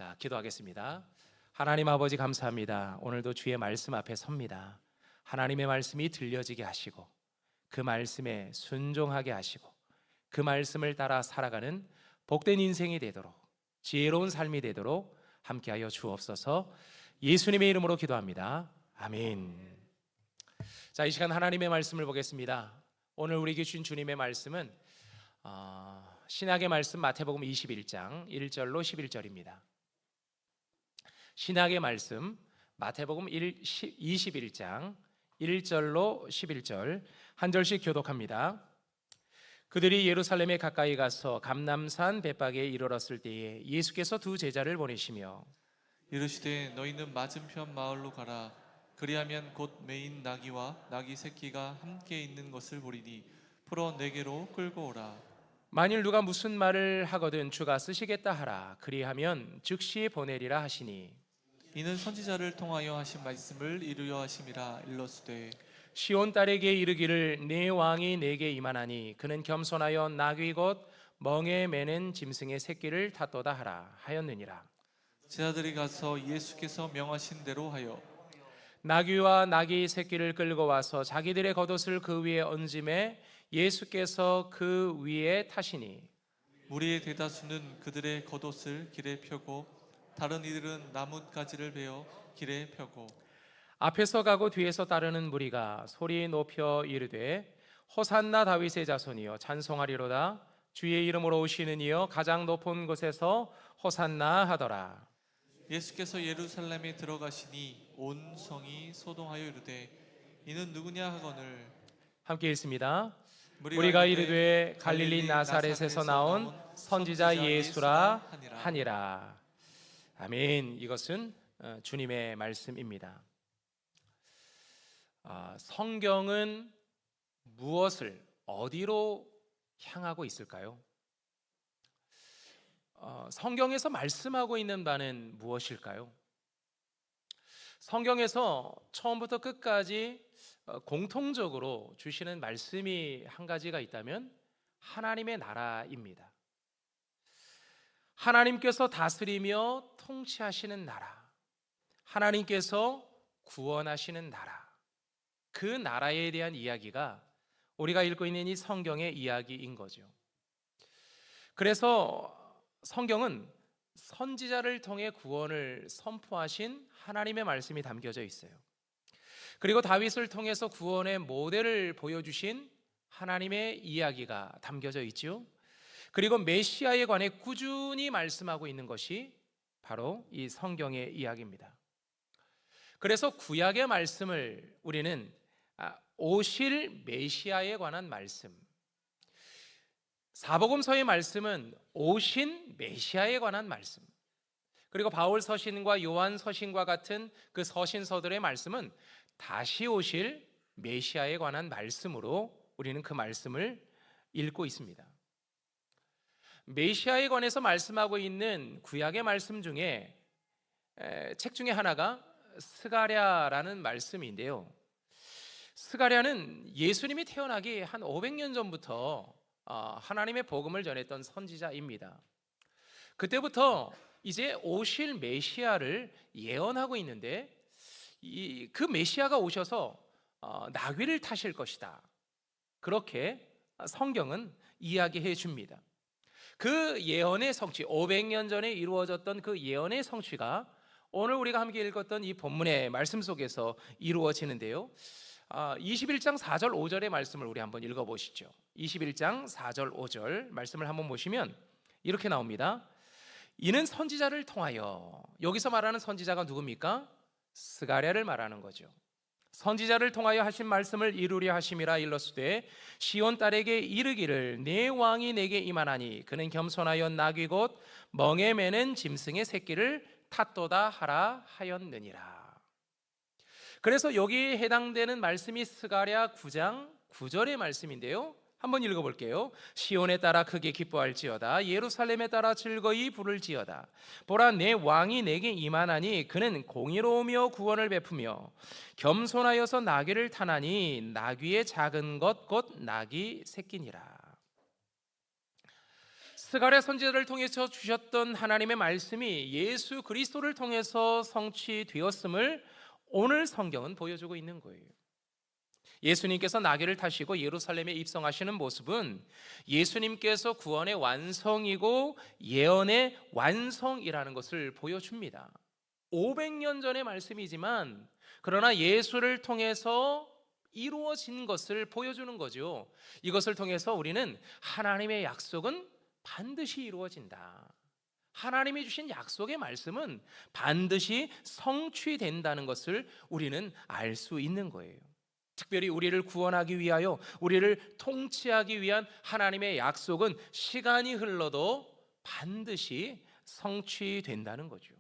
자, 기도하겠습니다. 하나님 아버지 감사합니다. 오늘도 주의 말씀 앞에 섭니다. 하나님의 말씀이 들려지게 하시고 그 말씀에 순종하게 하시고 그 말씀을 따라 살아가는 복된 인생이 되도록, 지혜로운 삶이 되도록 함께하여 주옵소서. 예수님의 이름으로 기도합니다. 아멘. 자, 이 시간 하나님의 말씀을 보겠습니다. 오늘 우리에게 주신 주님의 말씀은 신약의 말씀 마태복음 21장 1절로 11절입니다. 신약의 말씀 마태복음 21장 1절로 11절 한 절씩 교독합니다. 그들이 예루살렘에 가까이 가서 감람산 벳박에 이르렀을 때에 예수께서 두 제자를 보내시며 이르시되 너희는 맞은편 마을로 가라. 그리하면 곧 매인 나귀와 나귀 새끼가 함께 있는 것을 보리니 풀어 내게로 끌고 오라. 만일 누가 무슨 말을 하거든 주가 쓰시겠다 하라. 그리하면 즉시 보내리라 하시니 이는 선지자를 통하여 하신 말씀을 이루려 하심이라. 일러스되 시온 딸에게 이르기를 내 왕이 내게 임하나니 그는 겸손하여 나귀 곧 멍에 매는 짐승의 새끼를 탔도다 하라 하였느니라. 제자들이 가서 예수께서 명하신 대로 하여 나귀와 나귀 새끼를 끌고 와서 자기들의 겉옷을 그 위에 얹음에 예수께서 그 위에 타시니 무리의 대다수는 그들의 겉옷을 길에 펴고 다른 이들은 나뭇가지를 베어 길에 펴고 앞에서 가고 뒤에서 따르는 무리가 소리 높여 이르되 호산나 다윗의 자손이여 찬송하리로다. 주의 이름으로 오시는 이여 가장 높은 곳에서 호산나 하더라. 예수께서 예루살렘에 들어가시니 온 성이 소동하여 이르되 이는 누구냐 하거늘 함께 읽습니다. 우리가 이르되 갈릴리 나사렛에서 나온 선지자 예수라 하니라. 아멘. 이것은 주님의 말씀입니다. 성경은 무엇을 어디로 향하고 있을까요? 성경에서 말씀하고 있는 바는 무엇일까요? 성경에서 처음부터 끝까지 공통적으로 주시는 말씀이 한 가지가 있다면 하나님의 나라입니다. 하나님께서 다스리며 통치하시는 나라, 하나님께서 구원하시는 나라, 그 나라에 대한 이야기가 우리가 읽고 있는 이 성경의 이야기인 거죠. 그래서 성경은 선지자를 통해 구원을 선포하신 하나님의 말씀이 담겨져 있어요. 그리고 다윗을 통해서 구원의 모델을 보여주신 하나님의 이야기가 담겨져 있죠. 그리고 메시아에 관해 꾸준히 말씀하고 있는 것이 바로 이 성경의 이야기입니다. 그래서 구약의 말씀을 우리는 오실 메시아에 관한 말씀, 사복음서의 말씀은 오신 메시아에 관한 말씀, 그리고 바울 서신과 요한 서신과 같은 그 서신서들의 말씀은 다시 오실 메시아에 관한 말씀으로 우리는 그 말씀을 읽고 있습니다. 메시아에 관해서 말씀하고 있는 구약의 말씀 중에 책 중에 하나가 스가랴라는 말씀인데요. 스가랴는 예수님이 태어나기 한 500년 전부터 하나님의 복음을 전했던 선지자입니다. 그때부터 이제 오실 메시아를 예언하고 있는데 그 메시아가 오셔서 나귀를 타실 것이다, 그렇게 성경은 이야기해 줍니다. 그 예언의 성취, 500년 전에 이루어졌던 그 예언의 성취가 오늘 우리가 함께 읽었던 이 본문의 말씀 속에서 이루어지는데요. 21장 4절 5절의 말씀을 우리 한번 읽어보시죠. 21장 4절 5절 말씀을 한번 보시면 이렇게 나옵니다. 이는 선지자를 통하여, 여기서 말하는 선지자가 누굽니까? 스가랴를 말하는 거죠. 선지자를 통하여 하신 말씀을 이루려 하심이라. 일러스되 시온 딸에게 이르기를 내 왕이 내게 임하나니 그는 겸손하여 나귀 곧 멍에 매는 짐승의 새끼를 탔도다 하라 하였느니라. 그래서 여기에 해당되는 말씀이 스가랴 9장 9절의 말씀인데요. 한번 읽어볼게요. 시온에 따라 크게 기뻐할지어다. 예루살렘에 따라 즐거이 부를지어다. 보라, 내 왕이 내게 임하나니 그는 공의로우며 구원을 베푸며 겸손하여서 나귀를 타나니 나귀의 작은 것 곧 나귀 새끼니라. 스가랴 선지자를 통해서 주셨던 하나님의 말씀이 예수 그리스도를 통해서 성취되었음을 오늘 성경은 보여주고 있는 거예요. 예수님께서 나귀를 타시고 예루살렘에 입성하시는 모습은 예수님께서 구원의 완성이고 예언의 완성이라는 것을 보여줍니다. 500년 전의 말씀이지만 그러나 예수를 통해서 이루어진 것을 보여주는 거죠. 이것을 통해서 우리는 하나님의 약속은 반드시 이루어진다. 하나님이 주신 약속의 말씀은 반드시 성취된다는 것을 우리는 알 수 있는 거예요. 특별히 우리를 구원하기 위하여 우리를 통치하기 위한 하나님의 약속은 시간이 흘러도 반드시 성취된다는 거죠.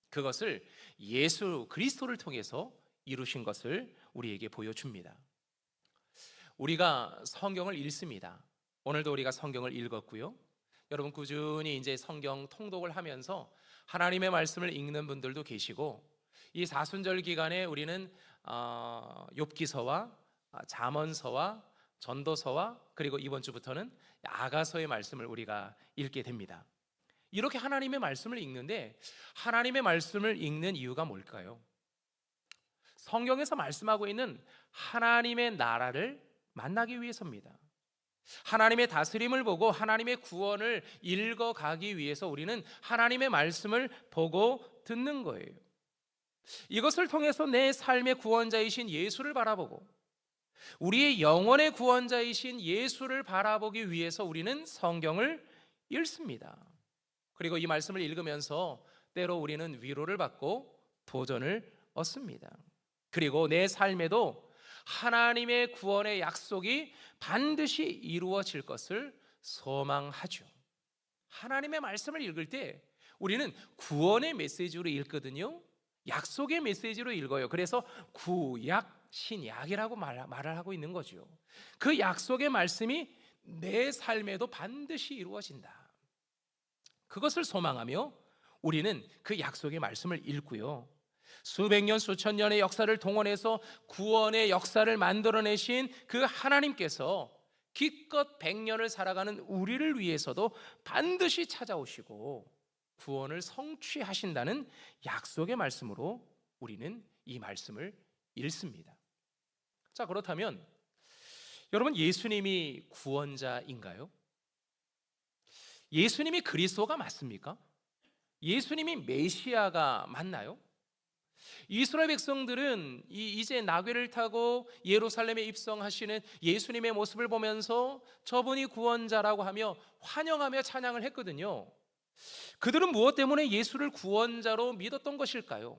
그것을 예수 그리스도를 통해서 이루신 것을 우리에게 보여줍니다. 우리가 성경을 읽습니다. 오늘도 우리가 성경을 읽었고요. 여러분 꾸준히 이제 성경 통독을 하면서 하나님의 말씀을 읽는 분들도 계시고, 이 사순절 기간에 우리는 욥기서와 잠언서와 전도서와 그리고 이번 주부터는 아가서의 말씀을 우리가 읽게 됩니다. 이렇게 하나님의 말씀을 읽는데 하나님의 말씀을 읽는 이유가 뭘까요? 성경에서 말씀하고 있는 하나님의 나라를 만나기 위해서입니다. 하나님의 다스림을 보고 하나님의 구원을 읽어가기 위해서 우리는 하나님의 말씀을 보고 듣는 거예요. 이것을 통해서 내 삶의 구원자이신 예수를 바라보고 우리의 영혼의 구원자이신 예수를 바라보기 위해서 우리는 성경을 읽습니다. 그리고 이 말씀을 읽으면서 때로 우리는 위로를 받고 도전을 얻습니다. 그리고 내 삶에도 하나님의 구원의 약속이 반드시 이루어질 것을 소망하죠. 하나님의 말씀을 읽을 때 우리는 구원의 메시지로 읽거든요. 약속의 메시지로 읽어요. 그래서 구약, 신약이라고 말을 하고 있는 거죠. 그 약속의 말씀이 내 삶에도 반드시 이루어진다. 그것을 소망하며 우리는 그 약속의 말씀을 읽고요. 수백 년, 수천 년의 역사를 동원해서 구원의 역사를 만들어내신 그 하나님께서 기껏 100년을 살아가는 우리를 위해서도 반드시 찾아오시고 구원을 성취하신다는 약속의 말씀으로 우리는 이 말씀을 읽습니다. 자, 그렇다면 여러분, 예수님이 구원자인가요? 예수님이 그리스도가 맞습니까? 예수님이 메시아가 맞나요? 이스라엘 백성들은 이제 나귀를 타고 예루살렘에 입성하시는 예수님의 모습을 보면서 저분이 구원자라고 하며 환영하며 찬양을 했거든요. 그들은 무엇 때문에 예수를 구원자로 믿었던 것일까요?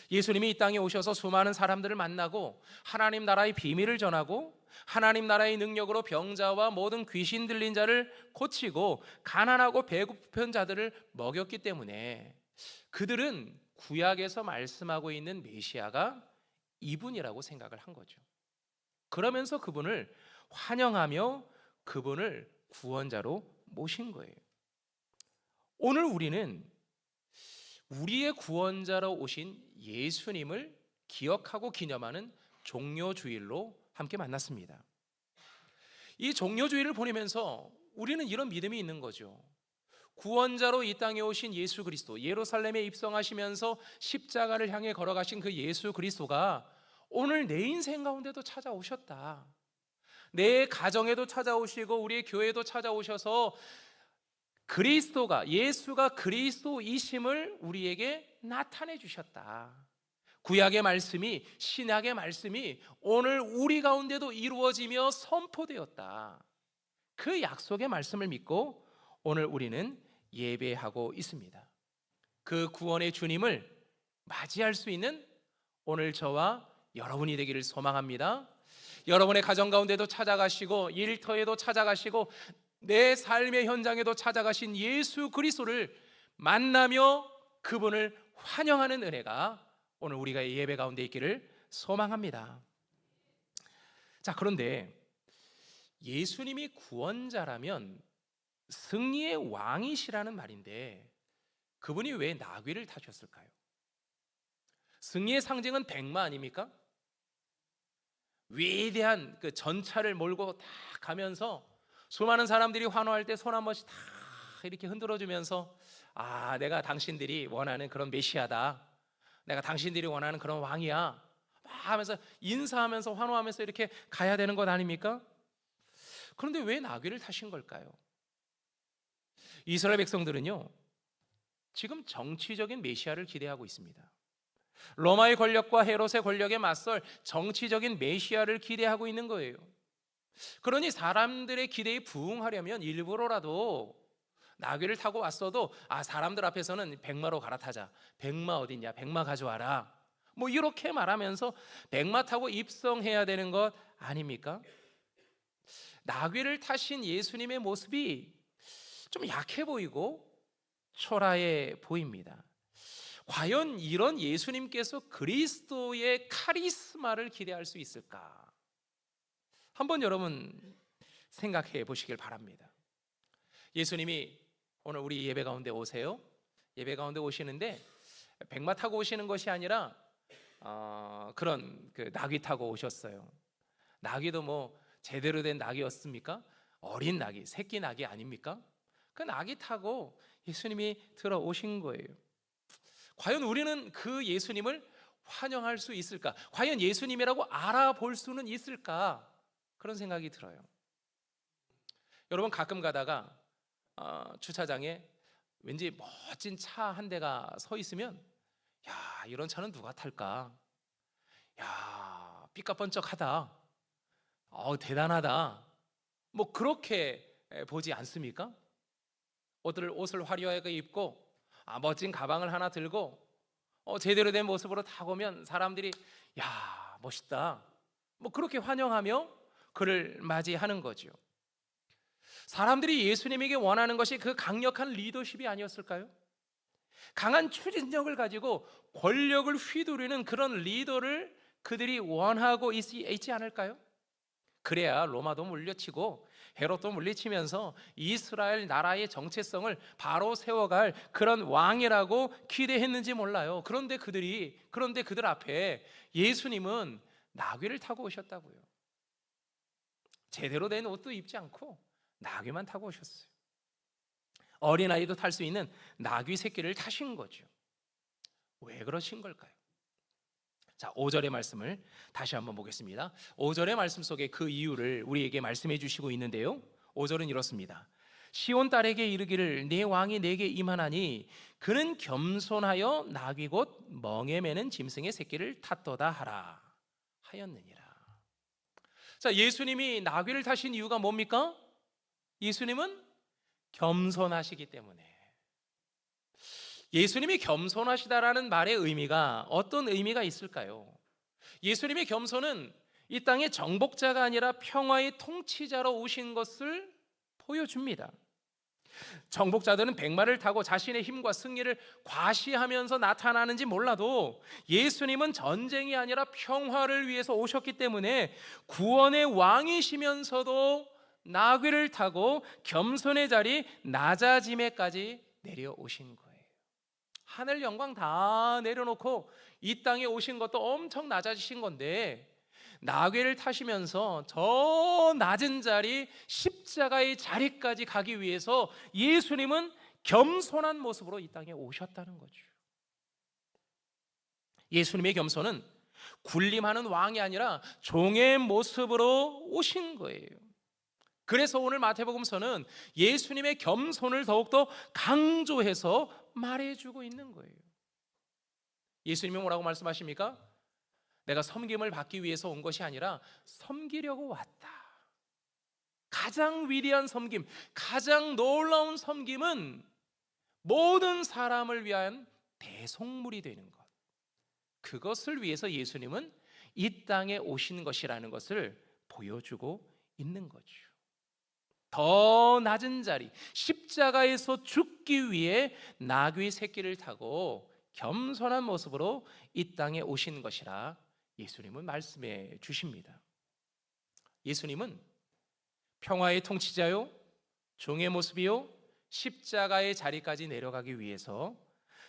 예수님이 이 땅에 오셔서 수많은 사람들을 만나고 하나님 나라의 비밀을 전하고 하나님 나라의 능력으로 병자와 모든 귀신 들린 자를 고치고 가난하고 배고픈 자들을 먹였기 때문에 그들은 구약에서 말씀하고 있는 메시아가 이분이라고 생각을 한 거죠. 그러면서 그분을 환영하며 그분을 구원자로 모신 거예요. 오늘 우리는 우리의 구원자로 오신 예수님을 기억하고 기념하는 종료주일로 함께 만났습니다. 이 종료주일을 보내면서 우리는 이런 믿음이 있는 거죠. 구원자로 이 땅에 오신 예수 그리스도, 예루살렘에 입성하시면서 십자가를 향해 걸어가신 그 예수 그리스도가 오늘 내 인생 가운데도 찾아오셨다. 내 가정에도 찾아오시고 우리의 교회에도 찾아오셔서 그리스도가, 예수가 그리스도이심을 우리에게 나타내 주셨다. 구약의 말씀이, 신약의 말씀이 오늘 우리 가운데도 이루어지며 선포되었다. 그 약속의 말씀을 믿고 오늘 우리는 예배하고 있습니다. 그 구원의 주님을 맞이할 수 있는 오늘 저와 여러분이 되기를 소망합니다. 여러분의 가정 가운데도 찾아가시고 일터에도 찾아가시고 내 삶의 현장에도 찾아가신 예수 그리스도를 만나며 그분을 환영하는 은혜가 오늘 우리가 예배 가운데 있기를 소망합니다. 자, 그런데 예수님이 구원자라면 승리의 왕이시라는 말인데 그분이 왜 나귀를 타셨을까요? 승리의 상징은 백마 아닙니까? 위대한 그 전차를 몰고 다 가면서 수많은 사람들이 환호할 때 손 한 번씩 다 이렇게 흔들어주면서 내가 당신들이 원하는 그런 메시아다, 내가 당신들이 원하는 그런 왕이야 막 하면서 인사하면서 환호하면서 이렇게 가야 되는 것 아닙니까? 그런데 왜 나귀를 타신 걸까요? 이스라엘 백성들은요, 지금 정치적인 메시아를 기대하고 있습니다. 로마의 권력과 헤롯의 권력에 맞설 정치적인 메시아를 기대하고 있는 거예요. 그러니 사람들의 기대에 부응하려면 일부러라도 나귀를 타고 왔어도 사람들 앞에서는 백마로 갈아타자, 백마 어딨냐, 백마 가져와라, 뭐 이렇게 말하면서 백마 타고 입성해야 되는 것 아닙니까? 나귀를 타신 예수님의 모습이 좀 약해 보이고 초라해 보입니다. 과연 이런 예수님께서 그리스도의 카리스마를 기대할 수 있을까? 한번 여러분 생각해 보시길 바랍니다. 예수님이 오늘 우리 예배 가운데 오세요. 예배 가운데 오시는데 백마 타고 오시는 것이 아니라 그런 나귀 타고 오셨어요. 나귀도 뭐 제대로 된 나귀였습니까? 어린 나귀, 새끼 나귀 아닙니까? 그 나귀 타고 예수님이 들어오신 거예요. 과연 우리는 그 예수님을 환영할 수 있을까? 과연 예수님이라고 알아볼 수는 있을까? 그런 생각이 들어요. 여러분, 가끔 가다가 주차장에 왠지 멋진 차 한 대가 서 있으면 이런 차는 누가 탈까? 삐까번쩍하다, 대단하다, 뭐 그렇게 보지 않습니까? 옷을 화려하게 입고 멋진 가방을 하나 들고 제대로 된 모습으로 타고 오면 사람들이 멋있다, 뭐 그렇게 환영하며 그를 맞이하는 거죠. 사람들이 예수님에게 원하는 것이 그 강력한 리더십이 아니었을까요? 강한 추진력을 가지고 권력을 휘두르는 그런 리더를 그들이 원하고 있지 않을까요? 그래야 로마도 물려치고 헤롯도 물리치면서 이스라엘 나라의 정체성을 바로 세워갈 그런 왕이라고 기대했는지 몰라요. 그런데 그들 앞에 예수님은 나귀를 타고 오셨다고요. 제대로 된 옷도 입지 않고 나귀만 타고 오셨어요. 어린아이도 탈 수 있는 나귀 새끼를 타신 거죠. 왜 그러신 걸까요? 자, 5절의 말씀을 다시 한번 보겠습니다. 5절의 말씀 속에 그 이유를 우리에게 말씀해 주시고 있는데요, 5절은 이렇습니다. 시온 딸에게 이르기를 내 왕이 내게 임하나니 그는 겸손하여 나귀 곧 멍에 매는 짐승의 새끼를 탔도다 하라 하였느니라. 자, 예수님이 나귀를 타신 이유가 뭡니까? 예수님은 겸손하시기 때문에. 예수님이 겸손하시다라는 말의 의미가 어떤 의미가 있을까요? 예수님의 겸손은 이 땅의 정복자가 아니라 평화의 통치자로 오신 것을 보여줍니다. 정복자들은 백마를 타고 자신의 힘과 승리를 과시하면서 나타나는지 몰라도 예수님은 전쟁이 아니라 평화를 위해서 오셨기 때문에 구원의 왕이시면서도 나귀를 타고 겸손의 자리 낮아짐에까지 내려오신 거예요. 하늘 영광 다 내려놓고 이 땅에 오신 것도 엄청 낮아지신 건데 나귀를 타시면서 저 낮은 자리 십자가의 자리까지 가기 위해서 예수님은 겸손한 모습으로 이 땅에 오셨다는 거죠. 예수님의 겸손은 군림하는 왕이 아니라 종의 모습으로 오신 거예요. 그래서 오늘 마태복음서는 예수님의 겸손을 더욱더 강조해서 말해주고 있는 거예요. 예수님이 뭐라고 말씀하십니까? 내가 섬김을 받기 위해서 온 것이 아니라 섬기려고 왔다. 가장 위대한 섬김, 가장 놀라운 섬김은 모든 사람을 위한 대속물이 되는 것, 그것을 위해서 예수님은 이 땅에 오신 것이라는 것을 보여주고 있는 거죠. 더 낮은 자리, 십자가에서 죽기 위해 나귀 새끼를 타고 겸손한 모습으로 이 땅에 오신 것이라 예수님은 말씀해 주십니다. 예수님은 평화의 통치자요, 종의 모습이요, 십자가의 자리까지 내려가기 위해서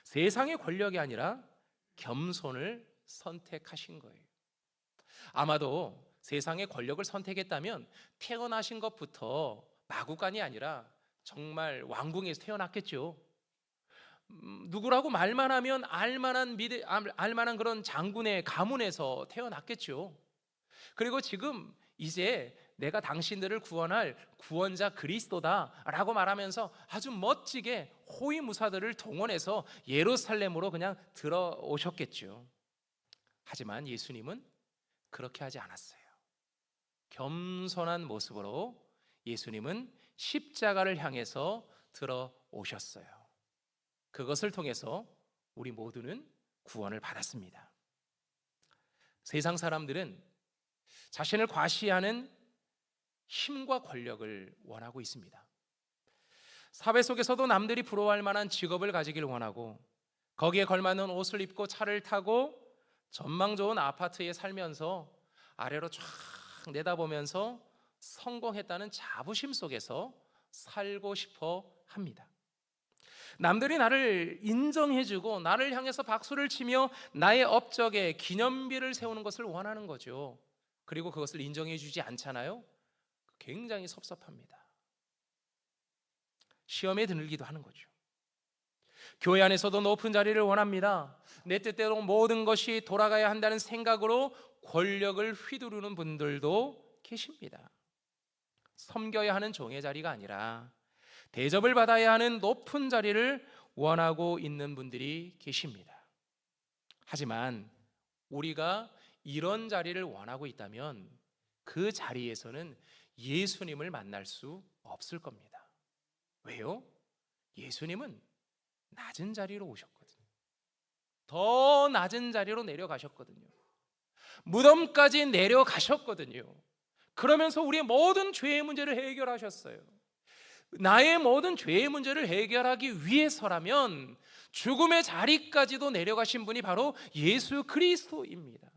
세상의 권력이 아니라 겸손을 선택하신 거예요. 아마도 세상의 권력을 선택했다면 태어나신 것부터 마구간이 아니라 정말 왕궁에서 태어났겠죠. 누구라고 말만 하면 알만한 그런 장군의 가문에서 태어났겠죠. 그리고 지금 이제 내가 당신들을 구원할 구원자 그리스도다라고 말하면서 아주 멋지게 호위무사들을 동원해서 예루살렘으로 그냥 들어오셨겠죠. 하지만 예수님은 그렇게 하지 않았어요. 겸손한 모습으로 예수님은 십자가를 향해서 들어오셨어요. 그것을 통해서 우리 모두는 구원을 받았습니다. 세상 사람들은 자신을 과시하는 힘과 권력을 원하고 있습니다. 사회 속에서도 남들이 부러워할 만한 직업을 가지길 원하고, 거기에 걸맞는 옷을 입고 차를 타고 전망 좋은 아파트에 살면서 아래로 쫙 내다보면서 성공했다는 자부심 속에서 살고 싶어 합니다. 남들이 나를 인정해주고 나를 향해서 박수를 치며 나의 업적에 기념비를 세우는 것을 원하는 거죠. 그리고 그것을 인정해주지 않잖아요. 굉장히 섭섭합니다. 시험에 들기도 하는 거죠. 교회 안에서도 높은 자리를 원합니다. 내 뜻대로 모든 것이 돌아가야 한다는 생각으로 권력을 휘두르는 분들도 계십니다. 섬겨야 하는 종의 자리가 아니라 대접을 받아야 하는 높은 자리를 원하고 있는 분들이 계십니다. 하지만 우리가 이런 자리를 원하고 있다면 그 자리에서는 예수님을 만날 수 없을 겁니다. 왜요? 예수님은 낮은 자리로 오셨거든요. 더 낮은 자리로 내려가셨거든요. 무덤까지 내려가셨거든요. 그러면서 우리의 모든 죄의 문제를 해결하셨어요. 나의 모든 죄의 문제를 해결하기 위해서라면 죽음의 자리까지도 내려가신 분이 바로 예수 그리스도입니다.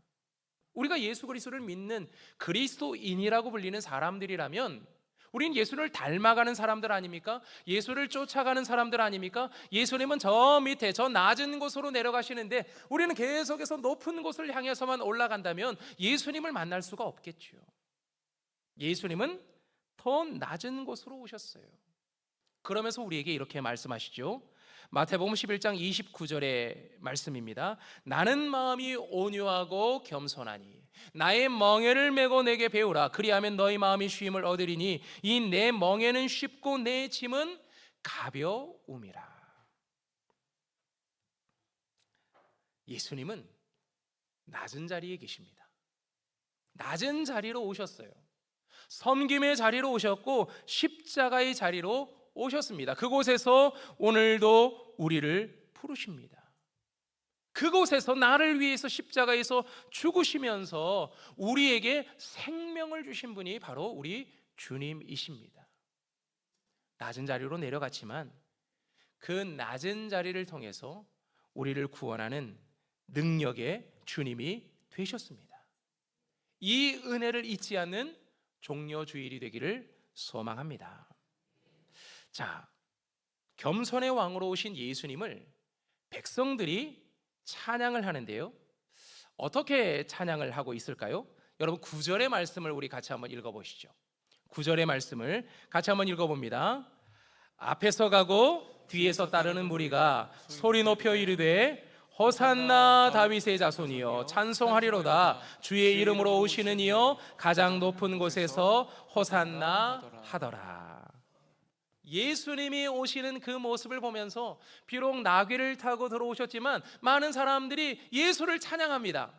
우리가 예수 그리스도를 믿는 그리스도인이라고 불리는 사람들이라면 우린 예수를 닮아가는 사람들 아닙니까? 예수를 쫓아가는 사람들 아닙니까? 예수님은 저 밑에 저 낮은 곳으로 내려가시는데 우리는 계속해서 높은 곳을 향해서만 올라간다면 예수님을 만날 수가 없겠죠. 예수님은 더 낮은 곳으로 오셨어요. 그러면서 우리에게 이렇게 말씀하시죠. 마태복음 11장 29절의 말씀입니다. 나는 마음이 온유하고 겸손하니 나의 멍에를 메고 내게 배우라. 그리하면 너희 마음이 쉼을 얻으리니 이 내 멍에는 쉽고 내 짐은 가벼움이라. 예수님은 낮은 자리에 계십니다. 낮은 자리로 오셨어요. 섬김의 자리로 오셨고 십자가의 자리로 오셨습니다. 그곳에서 오늘도 우리를 부르십니다. 그곳에서 나를 위해서 십자가에서 죽으시면서 우리에게 생명을 주신 분이 바로 우리 주님이십니다. 낮은 자리로 내려갔지만 그 낮은 자리를 통해서 우리를 구원하는 능력의 주님이 되셨습니다. 이 은혜를 잊지 않는 종려주일이 되기를 소망합니다. 자, 겸손의 왕으로 오신 예수님을 백성들이 찬양을 하는데요. 어떻게 찬양을 하고 있을까요? 여러분 9절의 말씀을 우리 같이 한번 읽어보시죠. 9절의 말씀을 같이 한번 읽어봅니다. 앞에서 가고 뒤에서 따르는 무리가 소리 높여 이르되 호산나 다윗의 자손이여 찬송하리로다. 주의 이름으로 오시는 이여 가장 높은 곳에서 호산나 하더라. 예수님이 오시는 그 모습을 보면서 비록 나귀를 타고 들어오셨지만 많은 사람들이 예수를 찬양합니다.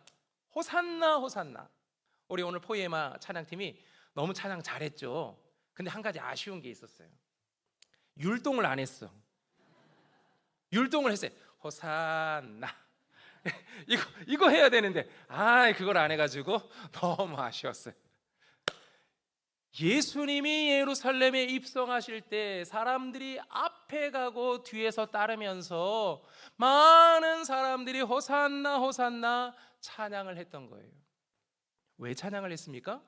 호산나 호산나. 우리 오늘 포에마 찬양팀이 너무 찬양 잘했죠. 근데 한 가지 아쉬운 게 있었어요. 율동을 안 했어. 율동을 했어요. 호산나. 이거 해야 되는데 그걸 안 해가지고 너무 아쉬웠어요. 예수님이 예루살렘에 입성하실 때 사람들이 앞에 가고 뒤에서 따르면서 많은 사람들이 호산나 호산나 찬양을 했던 거예요. 왜 찬양을 했습니까?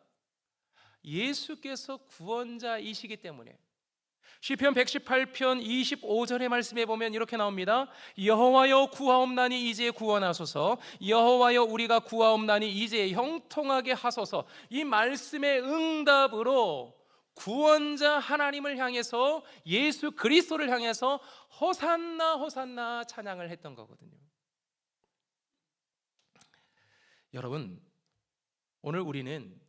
예수께서 구원자이시기 때문에. 시편 118편 25절의 말씀에 보면 이렇게 나옵니다. 여호와여 구하옵나니 이제 구원하소서. 여호와여 우리가 구하옵나니 이제 형통하게 하소서. 이 말씀의 응답으로 구원자 하나님을 향해서, 예수 그리스도를 향해서 호산나 호산나 찬양을 했던 거거든요. 여러분, 오늘 우리는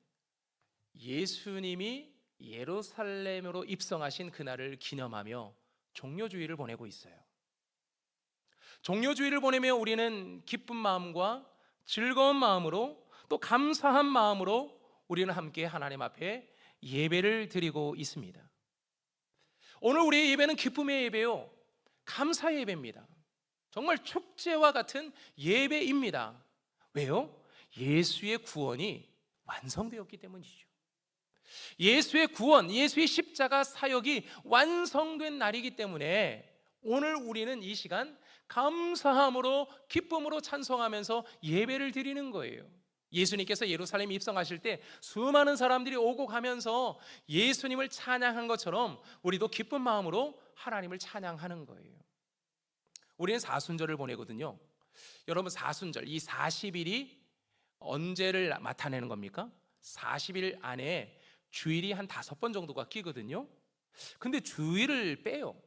예수님이 예루살렘으로 입성하신 그날을 기념하며 종료주의를 보내고 있어요. 종료주의를 보내며 우리는 기쁜 마음과 즐거운 마음으로, 또 감사한 마음으로 우리는 함께 하나님 앞에 예배를 드리고 있습니다. 오늘 우리의 예배는 기쁨의 예배요, 감사의 예배입니다. 정말 축제와 같은 예배입니다. 왜요? 예수의 구원이 완성되었기 때문이죠. 예수의 구원, 예수의 십자가 사역이 완성된 날이기 때문에 오늘 우리는 이 시간 감사함으로, 기쁨으로 찬송하면서 예배를 드리는 거예요. 예수님께서 예루살렘에 입성하실 때 수많은 사람들이 오고 가면서 예수님을 찬양한 것처럼 우리도 기쁜 마음으로 하나님을 찬양하는 거예요. 우리는 사순절을 보내거든요. 여러분, 사순절, 이 40일이 언제를 나타내는 겁니까? 40일 안에 주일이 한 5번 정도가 끼거든요. 근데 주일을 빼요.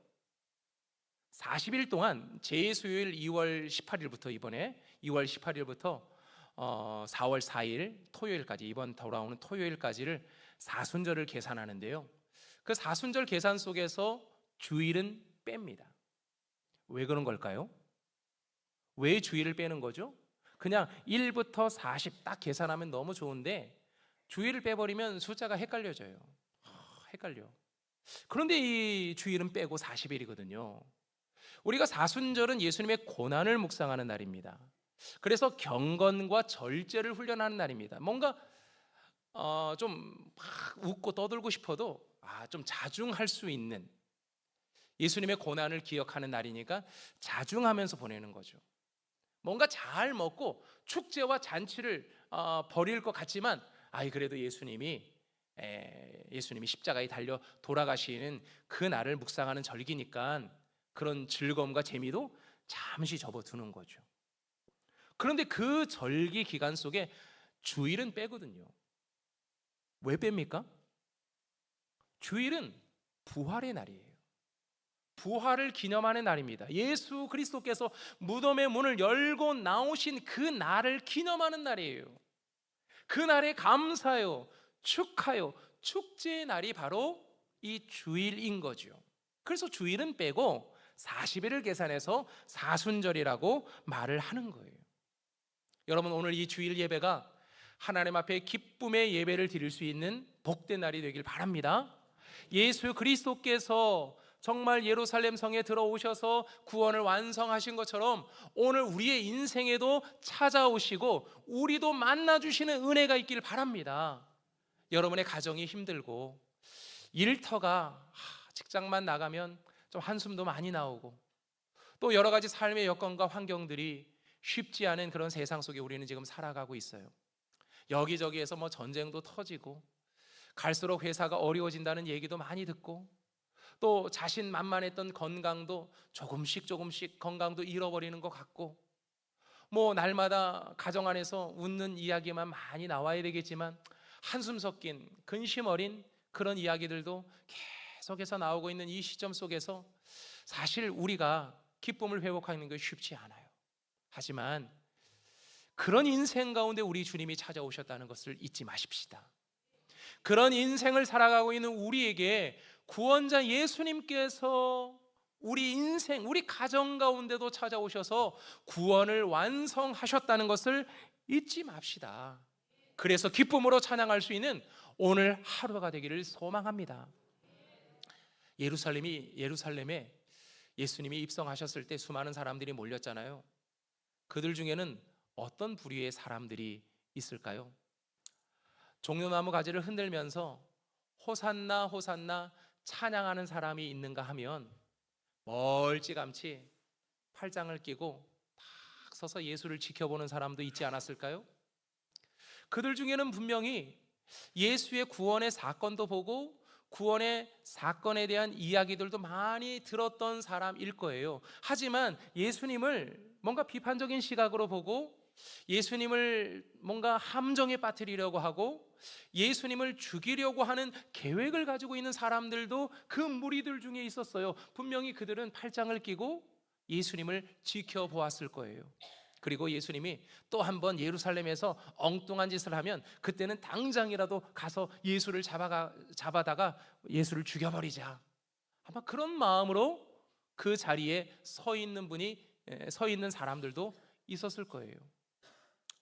40일 동안 제수요일 2월 18일부터, 이번에 2월 18일부터 4월 4일 토요일까지, 이번 돌아오는 토요일까지를 사순절을 계산하는데요. 그 사순절 계산 속에서 주일은 뺍니다. 왜 그런 걸까요? 왜 주일을 빼는 거죠? 그냥 1부터 40 딱 계산하면 너무 좋은데 주일을 빼버리면 숫자가 헷갈려져요. 헷갈려. 그런데 이 주일은 빼고 40일이거든요. 우리가 사순절은 예수님의 고난을 묵상하는 날입니다. 그래서 경건과 절제를 훈련하는 날입니다. 뭔가 좀 막 웃고 떠들고 싶어도 좀 자중할 수 있는, 예수님의 고난을 기억하는 날이니까 자중하면서 보내는 거죠. 뭔가 잘 먹고 축제와 잔치를 벌일 것 같지만 그래도 예수님이 십자가에 달려 돌아가시는 그 날을 묵상하는 절기니까 그런 즐거움과 재미도 잠시 접어두는 거죠. 그런데 그 절기 기간 속에 주일은 빼거든요. 왜 뺍니까? 주일은 부활의 날이에요. 부활을 기념하는 날입니다. 예수 그리스도께서 무덤의 문을 열고 나오신 그 날을 기념하는 날이에요. 그 날에 감사요, 축하요, 축제의 날이 바로 이 주일인 거죠. 그래서 주일은 빼고 40일을 계산해서 사순절이라고 말을 하는 거예요. 여러분, 오늘 이 주일 예배가 하나님 앞에 기쁨의 예배를 드릴 수 있는 복된 날이 되길 바랍니다. 예수 그리스도께서 정말 예루살렘 성에 들어오셔서 구원을 완성하신 것처럼 오늘 우리의 인생에도 찾아오시고 우리도 만나주시는 은혜가 있길 바랍니다. 여러분의 가정이 힘들고 일터가 직장만 나가면 좀 한숨도 많이 나오고 또 여러 가지 삶의 여건과 환경들이 쉽지 않은 그런 세상 속에 우리는 지금 살아가고 있어요. 여기저기에서 전쟁도 터지고 갈수록 회사가 어려워진다는 얘기도 많이 듣고 또 자신만만했던 건강도 조금씩 건강도 잃어버리는 것 같고 날마다 가정 안에서 웃는 이야기만 많이 나와야 되겠지만 한숨 섞인 근심 어린 그런 이야기들도 계속해서 나오고 있는 이 시점 속에서 사실 우리가 기쁨을 회복하는 게 쉽지 않아요. 하지만 그런 인생 가운데 우리 주님이 찾아오셨다는 것을 잊지 마십시다. 그런 인생을 살아가고 있는 우리에게 구원자 예수님께서 우리 인생, 우리 가정 가운데도 찾아오셔서 구원을 완성하셨다는 것을 잊지 맙시다. 그래서 기쁨으로 찬양할 수 있는 오늘 하루가 되기를 소망합니다. 예루살렘에 예수님이 입성하셨을 때 수많은 사람들이 몰렸잖아요. 그들 중에는 어떤 부류의 사람들이 있을까요? 종려나무 가지를 흔들면서 호산나 호산나 찬양하는 사람이 있는가 하면 멀찌감치 팔짱을 끼고 딱 서서 예수를 지켜보는 사람도 있지 않았을까요? 그들 중에는 분명히 예수의 구원의 사건도 보고 구원의 사건에 대한 이야기들도 많이 들었던 사람일 거예요. 하지만 예수님을 뭔가 비판적인 시각으로 보고 예수님을 뭔가 함정에 빠뜨리려고 하고 예수님을 죽이려고 하는 계획을 가지고 있는 사람들도 그 무리들 중에 있었어요. 분명히 그들은 팔짱을 끼고 예수님을 지켜보았을 거예요. 그리고 예수님이 또 한 번 예루살렘에서 엉뚱한 짓을 하면 그때는 당장이라도 가서 예수를 잡아다가 예수를 죽여버리자, 아마 그런 마음으로 그 자리에 서 있는 사람들도 있었을 거예요.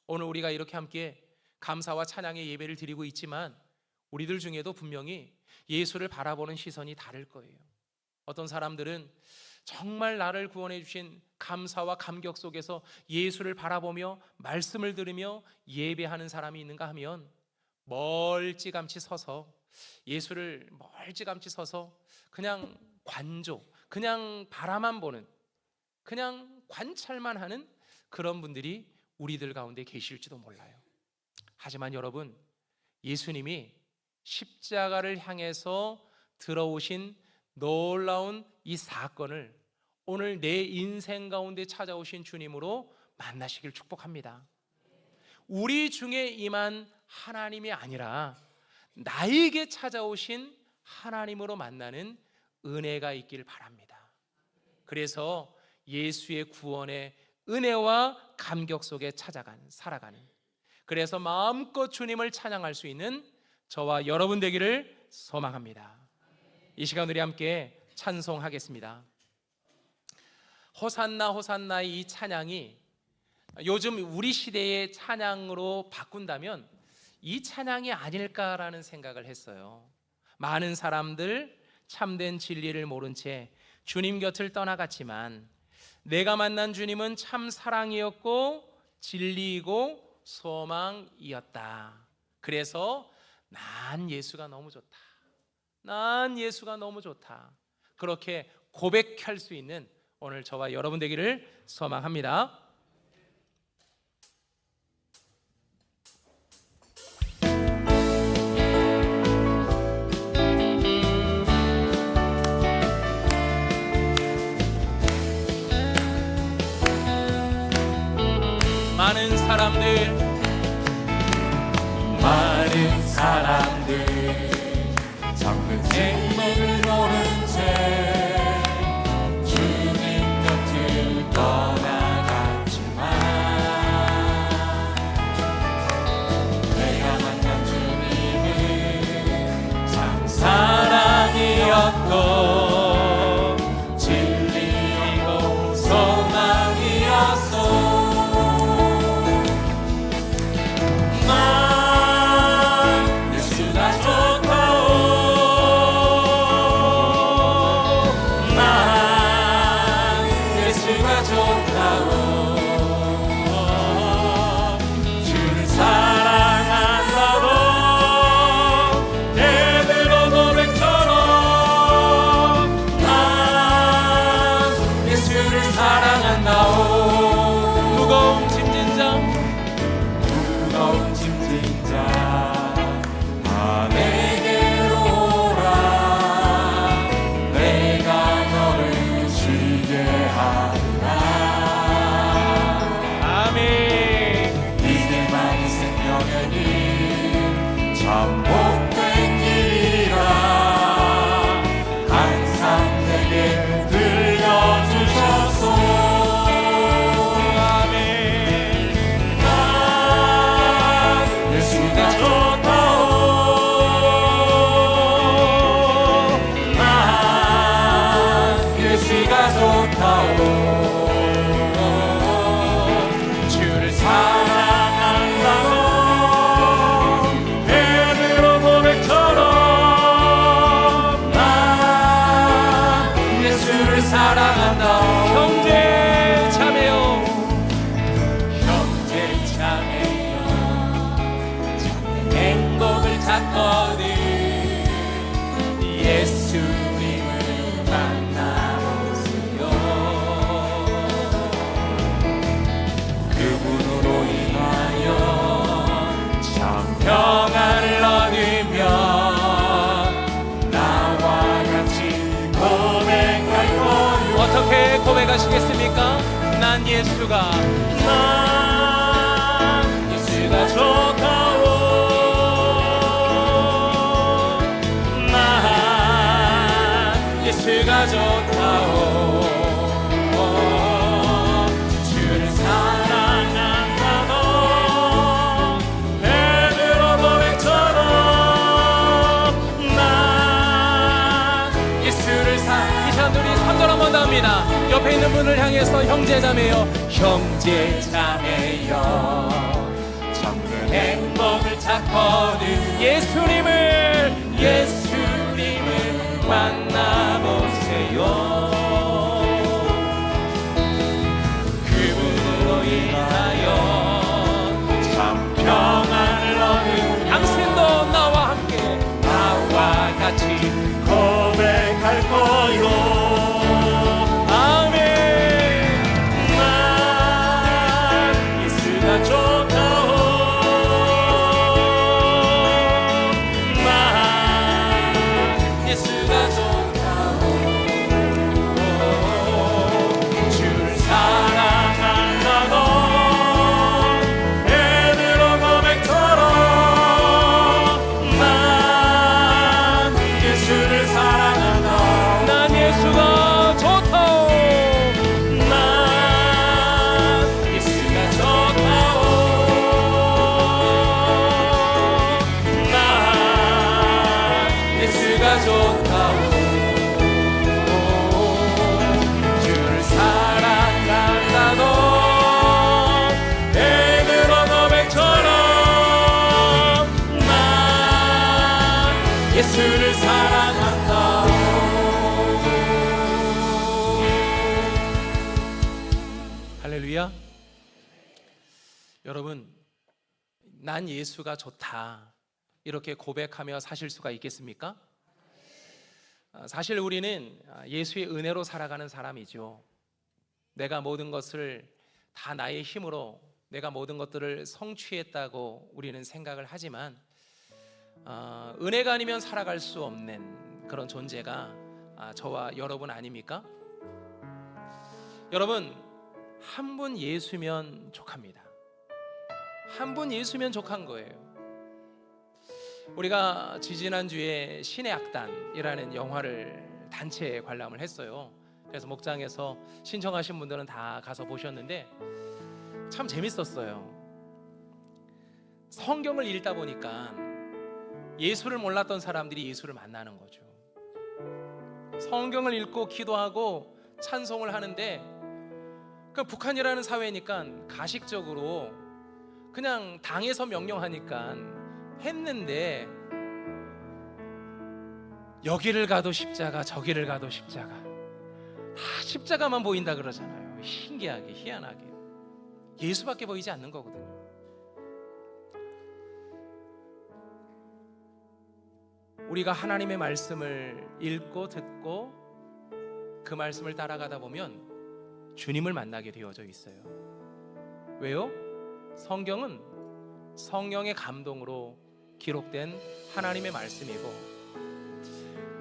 오늘 우리가 이렇게 함께 감사와 찬양의 예배를 드리고 있지만 우리들 중에도 분명히 예수를 바라보는 시선이 다를 거예요. 어떤 사람들은 정말 나를 구원해 주신 감사와 감격 속에서 예수를 바라보며 말씀을 들으며 예배하는 사람이 있는가 하면 멀찌감치 서서 예수를 멀찌감치 서서 그냥 관조, 그냥 바라만 보는, 그냥 관찰만 하는 그런 분들이 우리들 가운데 계실지도 몰라요. 하지만 여러분, 예수님이 십자가를 향해서 들어오신 놀라운 이 사건을 오늘 내 인생 가운데 찾아오신 주님으로 만나시길 축복합니다. 우리 중에 임한 하나님이 아니라 나에게 찾아오신 하나님으로 만나는 은혜가 있길 바랍니다. 그래서 예수의 구원의 은혜와 감격 속에 살아가는, 그래서 마음껏 주님을 찬양할 수 있는 저와 여러분 되기를 소망합니다. 이 시간 우리 함께 찬송하겠습니다. 호산나 호산나의 이 찬양이 요즘 우리 시대의 찬양으로 바꾼다면 이 찬양이 아닐까라는 생각을 했어요. 많은 사람들 참된 진리를 모른 채 주님 곁을 떠나갔지만 내가 만난 주님은 참 사랑이었고 진리이고 소망이었다. 그래서 난 예수가 너무 좋다, 난 예수가 너무 좋다, 그렇게 고백할 수 있는 오늘 저와 여러분 되기를 소망합니다. 많은 사람들 정든 행복을 모른 채 주님 곁을 떠나갔지만 내가 만난 주님은 참 사랑이었고 진리이고 소망이었소. 고백하시겠습니까? 난 예수가 좋다오. 향해서 형제자매여, 형제자매여, 정말 행복을 찾거든 예수님을 만나보세요. 그분으로 인하여 참 평안을 얻는 당신도 나와 같이 고백할 거요. 아멘. 난 예수가 좋다오. 난 예수가 좋다오. 주를 사랑한다고 애들어 고백처럼 예수를 사랑한다. 난 예수가 좋다오. 난 예수가 좋다오. 난 예수가 좋다오. 주를 사랑한다도 베드로 고백처럼 난 예수를 사랑한다. 할렐루야. 여러분, 난 예수가 좋다 이렇게 고백하며 사실 수가 있겠습니까? 사실 우리는 예수의 은혜로 살아가는 사람이죠. 내가 모든 것을 다 나의 힘으로 내가 모든 것들을 성취했다고 우리는 생각을 하지만 은혜가 아니면 살아갈 수 없는 그런 존재가 저와 여러분 아닙니까? 여러분, 한 분 예수면 족합니다. 한 분 예수면 족한 거예요. 우리가 지지난주에 신의 악단이라는 영화를 단체 관람을 했어요. 그래서 목장에서 신청하신 분들은 다 가서 보셨는데 참 재밌었어요. 성경을 읽다 보니까 예수를 몰랐던 사람들이 예수를 만나는 거죠. 성경을 읽고 기도하고 찬송을 하는데 그 북한이라는 사회니까 가식적으로 그냥 당에서 명령하니까 했는데 여기를 가도 십자가 저기를 가도 십자가 다 십자가만 보인다 그러잖아요. 신기하게 희한하게 예수밖에 보이지 않는 거거든요. 우리가 하나님의 말씀을 읽고 듣고 그 말씀을 따라가다 보면 주님을 만나게 되어져 있어요. 왜요? 성경은 성령의 감동으로 기록된 하나님의 말씀이고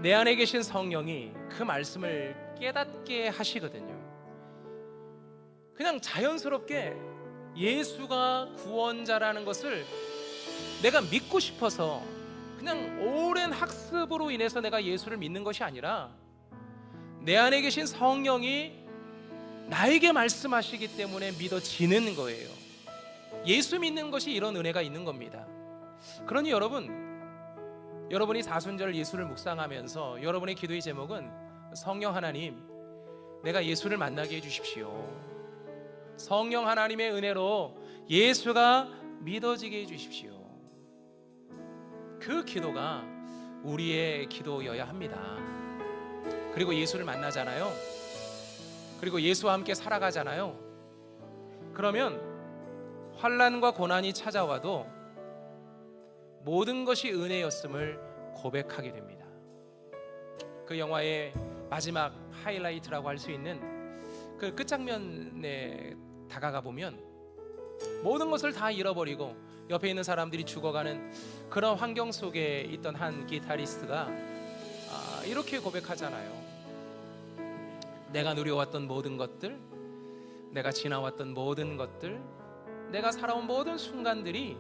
내 안에 계신 성령이 그 말씀을 깨닫게 하시거든요. 그냥 자연스럽게 예수가 구원자라는 것을 내가 믿고 싶어서 그냥 오랜 학습으로 인해서 내가 예수를 믿는 것이 아니라 내 안에 계신 성령이 나에게 말씀하시기 때문에 믿어지는 거예요. 예수 믿는 것이 이런 은혜가 있는 겁니다. 그러니 여러분이 사순절 예수를 묵상하면서 여러분의 기도의 제목은 성령 하나님, 내가 예수를 만나게 해주십시오. 성령 하나님의 은혜로 예수가 믿어지게 해주십시오. 그 기도가 우리의 기도여야 합니다. 그리고 예수를 만나잖아요. 그리고 예수와 함께 살아가잖아요. 그러면 환난과 고난이 찾아와도 모든 것이 은혜였음을 고백하게 됩니다. 그 영화의 마지막 하이라이트라고 할 수 있는 그 끝장면에 다가가 보면 모든 것을 다 잃어버리고 옆에 있는 사람들이 죽어가는 그런 환경 속에 있던 한 기타리스트가 이렇게 고백하잖아요. 내가 누려왔던 모든 것들, 내가 지나왔던 모든 것들, 내가 살아온 모든 순간들이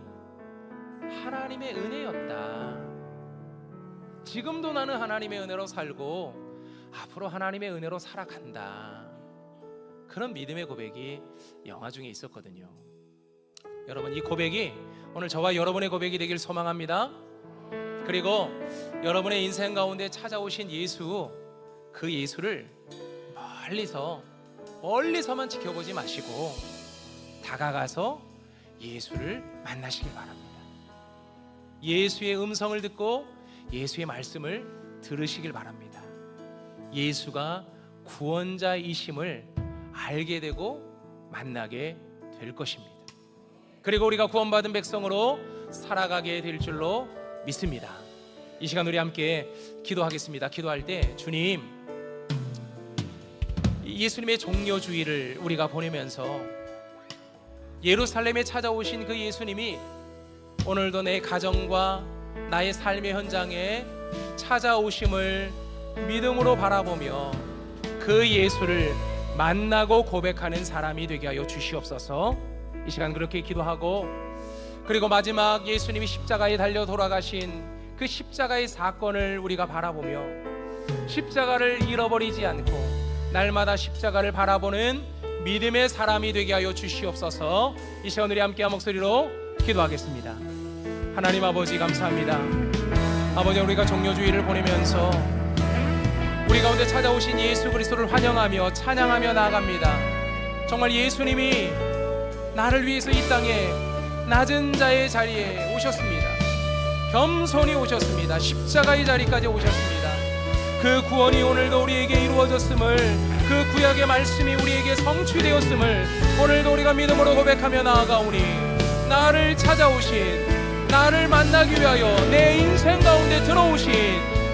하나님의 은혜였다. 지금도 나는 하나님의 은혜로 살고 앞으로 하나님의 은혜로 살아간다. 그런 믿음의 고백이 영화 중에 있었거든요. 여러분, 이 고백이 오늘 저와 여러분의 고백이 되길 소망합니다. 그리고 여러분의 인생 가운데 찾아오신 예수, 그 예수를 멀리서 멀리서만 지켜보지 마시고 다가가서 예수를 만나시길 바랍니다. 예수의 음성을 듣고 예수의 말씀을 들으시길 바랍니다. 예수가 구원자이심을 알게 되고 만나게 될 것입니다. 그리고 우리가 구원받은 백성으로 살아가게 될 줄로 믿습니다. 이 시간 우리 함께 기도하겠습니다. 기도할 때 주님, 예수님의 종려주의를 우리가 보내면서 예루살렘에 찾아오신 그 예수님이 오늘도 내 가정과 나의 삶의 현장에 찾아오심을 믿음으로 바라보며 그 예수를 만나고 고백하는 사람이 되게 하여 주시옵소서. 이 시간 그렇게 기도하고, 그리고 마지막 예수님이 십자가에 달려 돌아가신 그 십자가의 사건을 우리가 바라보며 십자가를 잃어버리지 않고 날마다 십자가를 바라보는 믿음의 사람이 되게 하여 주시옵소서. 이 시간 우리 함께 한 목소리로 기도하겠습니다. 하나님 아버지, 감사합니다. 아버지, 우리가 종려주의를 보내면서 우리 가운데 찾아오신 예수 그리스도를 환영하며 찬양하며 나아갑니다. 정말 예수님이 나를 위해서 이 땅에 낮은 자의 자리에 오셨습니다. 겸손히 오셨습니다. 십자가의 자리까지 오셨습니다. 그 구원이 오늘도 우리에게 이루어졌음을, 그 구약의 말씀이 우리에게 성취되었음을 오늘도 우리가 믿음으로 고백하며 나아가오니, 나를 찾아오신, 나를 만나기 위하여 내 인생 가운데 들어오신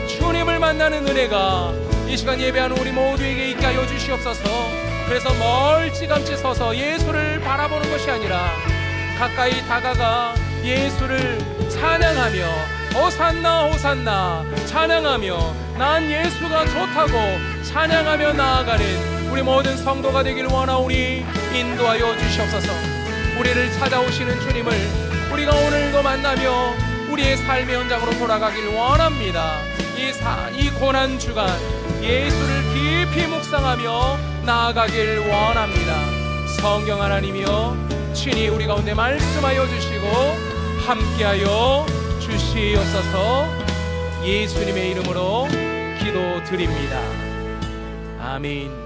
주님을 만나는 은혜가 이 시간 예배하는 우리 모두에게 있게 하여 주시옵소서. 그래서 멀찌감치 서서 예수를 바라보는 것이 아니라 가까이 다가가 예수를 찬양하며 호산나 호산나 찬양하며 난 예수가 좋다고 찬양하며 나아가는 우리 모든 성도가 되길 원하오니 인도하여 주시옵소서. 우리를 찾아오시는 주님을 우리가 오늘도 만나며 우리의 삶의 현장으로 돌아가길 원합니다. 이 고난 주간 예수를 깊이 묵상하며 나아가길 원합니다. 성경 하나님이여, 친히 우리 가운데 말씀하여 주시고 함께하여 주시옵소서. 예수님의 이름으로 기도드립니다. 아멘.